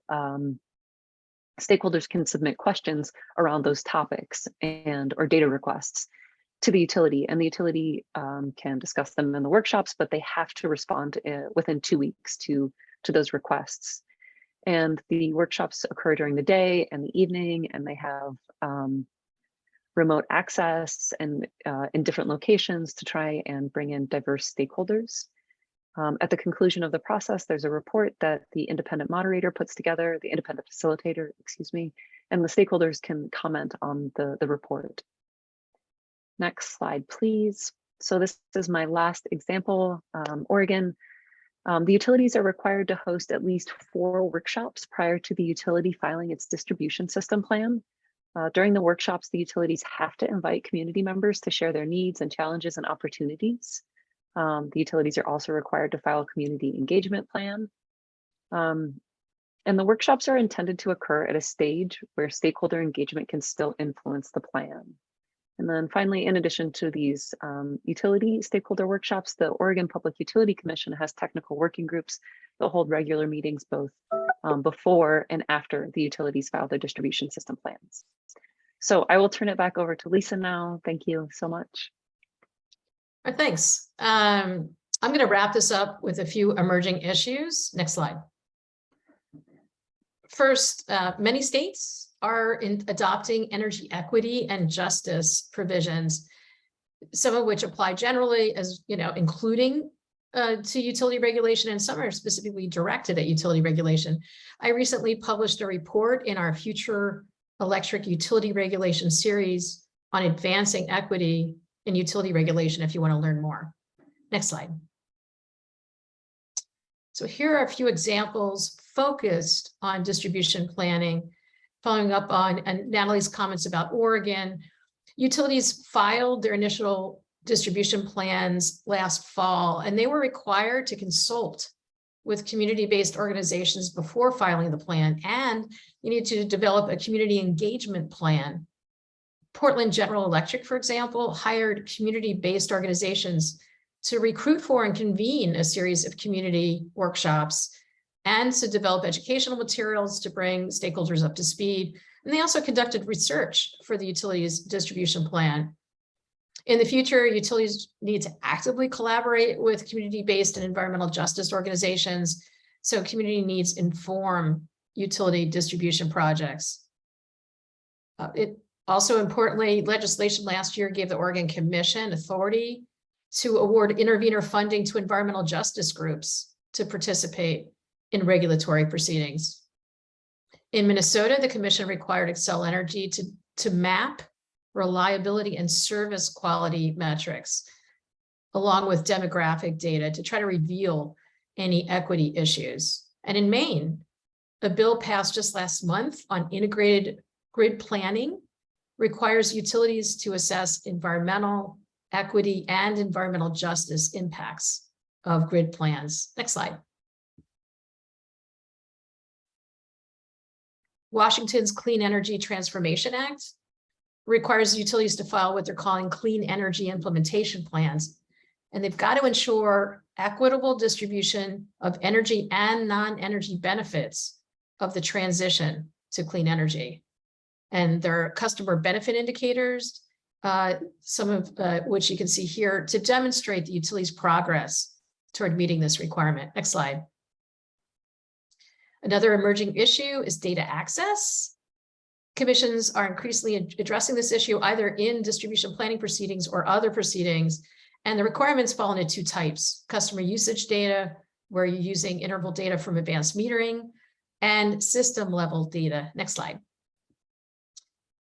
stakeholders can submit questions around those topics or data requests to the utility. And the utility can discuss them in the workshops, but they have to respond within 2 weeks to those requests. And the workshops occur during the day and the evening, and they have remote access and in different locations to try and bring in diverse stakeholders. At the conclusion of the process, there's a report that the independent moderator puts together, the independent facilitator, excuse me, and the stakeholders can comment on the report. Next slide, please. So this is my last example, Oregon. The utilities are required to host at least 4 workshops prior to the utility filing its distribution system plan. During the workshops, the utilities have to invite community members to share their needs and challenges and opportunities. The utilities are also required to file a community engagement plan. And the workshops are intended to occur at a stage where stakeholder engagement can still influence the plan. And then finally, in addition to these utility stakeholder workshops, the Oregon Public Utility Commission has technical working groups that hold regular meetings both before and after the utilities file their distribution system plans. So I will turn it back over to Lisa now. Thank you so much. All right, thanks. I'm going to wrap this up with a few emerging issues. Next slide. First, many states are adopting energy equity and justice provisions, some of which apply generally, as including to utility regulation, and some are specifically directed at utility regulation. I recently published a report in our Future Electric Utility Regulation series on advancing equity in utility regulation if you want to learn more. Next slide. So here are a few examples focused on distribution planning, following up on Natalie's comments about Oregon. Utilities filed their initial distribution plans last fall, and they were required to consult with community-based organizations before filing the plan, and you need to develop a community engagement plan. Portland General Electric, for example, hired community-based organizations to recruit for and convene a series of community workshops and to develop educational materials to bring stakeholders up to speed. And they also conducted research for the utilities distribution plan. In the future, utilities need to actively collaborate with community-based and environmental justice organizations, so community needs inform utility distribution projects. It also importantly, legislation last year gave the Oregon Commission authority to award intervenor funding to environmental justice groups to participate in regulatory proceedings. In Minnesota, the commission required Xcel Energy to map reliability and service quality metrics, along with demographic data, to try to reveal any equity issues. And in Maine, a bill passed just last month on integrated grid planning requires utilities to assess environmental, equity, and environmental justice impacts of grid plans. Next slide. Washington's Clean Energy Transformation Act requires utilities to file what they're calling clean energy implementation plans. And they've got to ensure equitable distribution of energy and non-energy benefits of the transition to clean energy. And there are customer benefit indicators, some of which you can see here, to demonstrate the utility's progress toward meeting this requirement. Next slide. Another emerging issue is data access. Commissions are increasingly addressing this issue either in distribution planning proceedings or other proceedings. And the requirements fall into two types: customer usage data, where you're using interval data from advanced metering, and system level data. Next slide.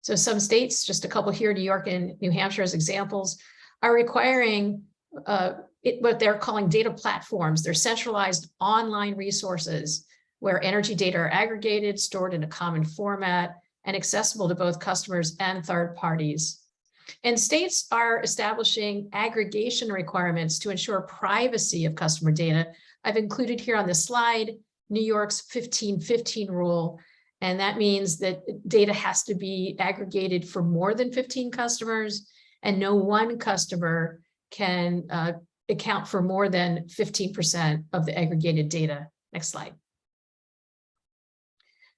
So some states, just a couple here, New York and New Hampshire as examples, are requiring what they're calling data platforms. They're centralized online resources where energy data are aggregated, stored in a common format, and accessible to both customers and third parties. And states are establishing aggregation requirements to ensure privacy of customer data. I've included here on this slide New York's 1515 rule, and that means that data has to be aggregated for more than 15 customers, and no one customer can account for more than 15% of the aggregated data. Next slide.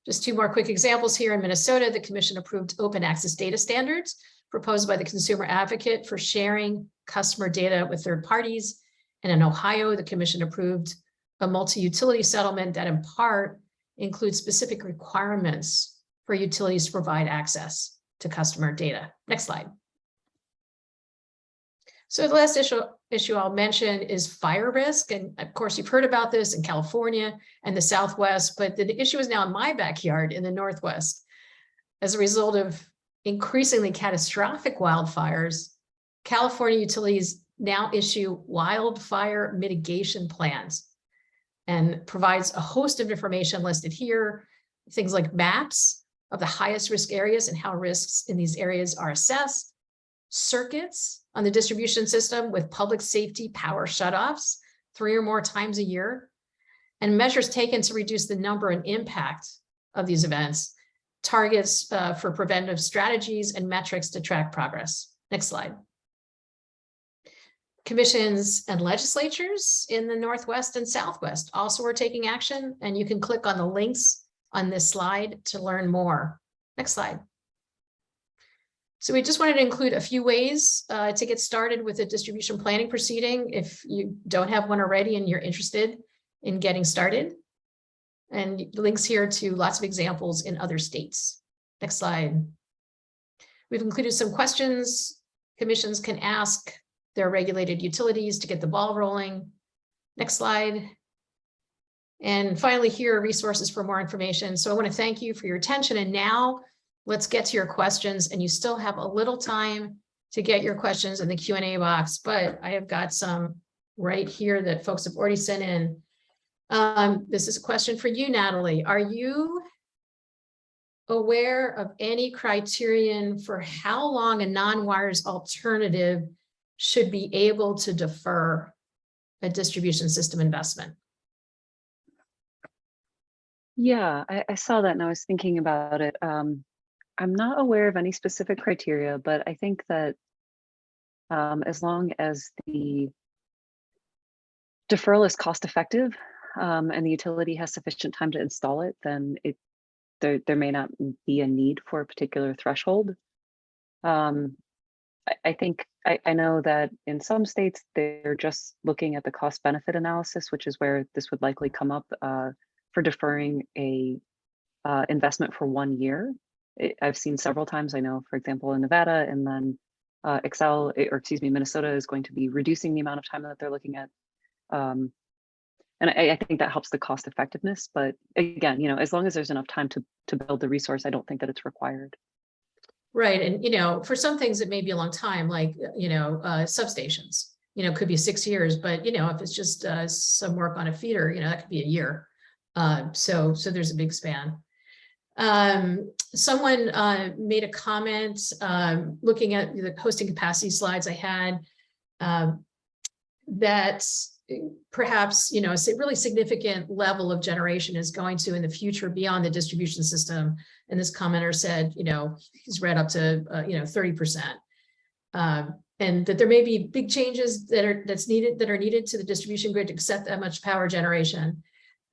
Just two more quick examples here. In Minnesota, the commission approved open access data standards proposed by the consumer advocate for sharing customer data with third parties. And in Ohio, the commission approved a multi-utility settlement that in part includes specific requirements for utilities to provide access to customer data. Next slide. So the last issue I'll mention is fire risk. And of course, you've heard about this in California and the Southwest, but the issue is now in my backyard in the Northwest. As a result of increasingly catastrophic wildfires, California utilities now issue wildfire mitigation plans and provides a host of information listed here, things like maps of the highest risk areas and how risks in these areas are assessed, circuits on the distribution system with public safety power shutoffs 3 or more times a year, and measures taken to reduce the number and impact of these events, targets for preventive strategies, and metrics to track progress. Next slide. Commissions and legislatures in the Northwest and Southwest also are taking action, and you can click on the links on this slide to learn more. Next slide. So we just wanted to include a few ways to get started with a distribution planning proceeding if you don't have one already and you're interested in getting started. And links here to lots of examples in other states. Next slide. We've included some questions commissions can ask their regulated utilities to get the ball rolling. Next slide. And finally, here are resources for more information. So I want to thank you for your attention. And now let's get to your questions. And you still have a little time to get your questions in the Q&A box, but I have got some right here that folks have already sent in. This is a question for you, Natalie. Are you aware of any criterion for how long a non-wires alternative should be able to defer a distribution system investment? Yeah, I saw that and I was thinking about it. I'm not aware of any specific criteria, but I think that as long as the deferral is cost effective and the utility has sufficient time to install it, then there may not be a need for a particular threshold. I think I know that in some states, they're just looking at the cost benefit analysis, which is where this would likely come up for deferring a investment for 1 year. I've seen several times, I know, for example, in Nevada, and then Minnesota is going to be reducing the amount of time that they're looking at. And I think that helps the cost effectiveness. But again, as long as there's enough time to build the resource, I don't think that it's required. Right. And, for some things, it may be a long time, like, substations, could be 6 years, but, if it's just some work on a feeder, that could be a year. So there's a big span. Someone made a comment looking at the hosting capacity slides I had that perhaps, a really significant level of generation is going to in the future beyond the distribution system. And this commenter said, he's read up to, 30%. And that there may be big changes that are needed to the distribution grid to accept that much power generation.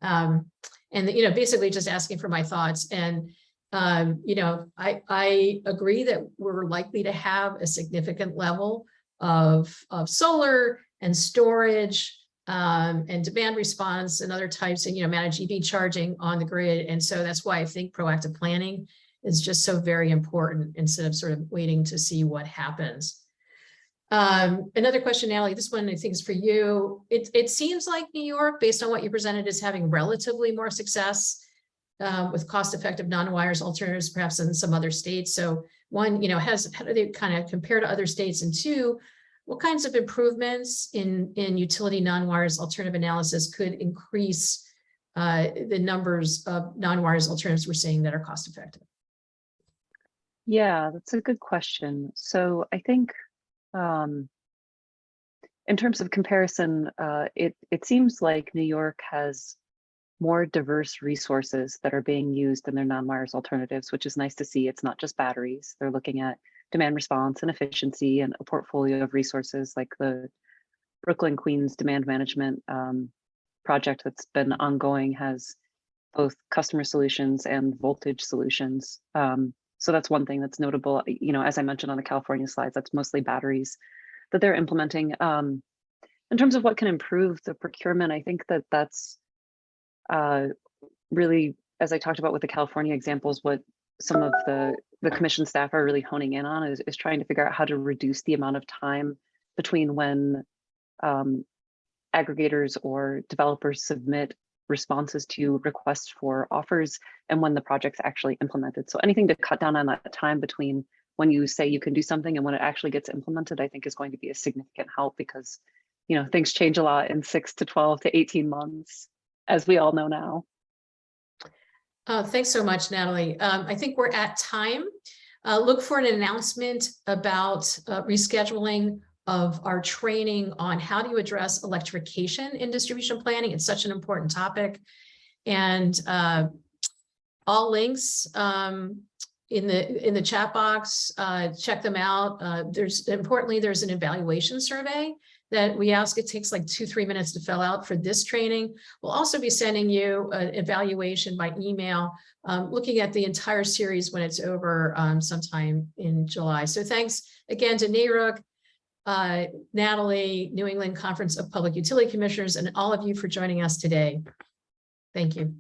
And basically just asking for my thoughts. And I agree that we're likely to have a significant level of solar and storage and demand response and other types, and manage EV charging on the grid. And so that's why I think proactive planning is just so very important instead of sort of waiting to see what happens. Another question, Natalie, this one I think is for you. It seems like New York, based on what you presented, is having relatively more success with cost-effective non-wires alternatives, perhaps than some other states. So one, how do they kind of compare to other states? And two, what kinds of improvements in utility non-wires alternative analysis could increase the numbers of non-wires alternatives we're seeing that are cost-effective? Yeah, that's a good question. So I think in terms of comparison, it seems like New York has more diverse resources that are being used in their non-wires alternatives, which is nice to see. It's not just batteries. They're looking at demand response and efficiency and a portfolio of resources, like the Brooklyn Queens demand management project that's been ongoing has both customer solutions and voltage solutions. So that's one thing that's notable. As I mentioned on the California slides, that's mostly batteries that they're implementing. In terms of what can improve the procurement, I think that that's really, as I talked about with the California examples, what some of the commission staff are really honing in on is trying to figure out how to reduce the amount of time between when aggregators or developers submit responses to requests for offers and when the project's actually implemented. So anything to cut down on that time between when you say you can do something and when it actually gets implemented, I think is going to be a significant help, because things change a lot in 6 to 12 to 18 months, as we all know now. Thanks so much, Natalie. I think we're at time. Look for an announcement about rescheduling of our training on how do you address electrification in distribution planning. It's such an important topic. And all links in the chat box, check them out. There's an evaluation survey that we ask. It takes like 2-3 minutes to fill out for this training. We'll also be sending you an evaluation by email, looking at the entire series when it's over sometime in July. So thanks again to NARUC, Natalie, New England Conference of Public Utility Commissioners, and all of you for joining us today. Thank you.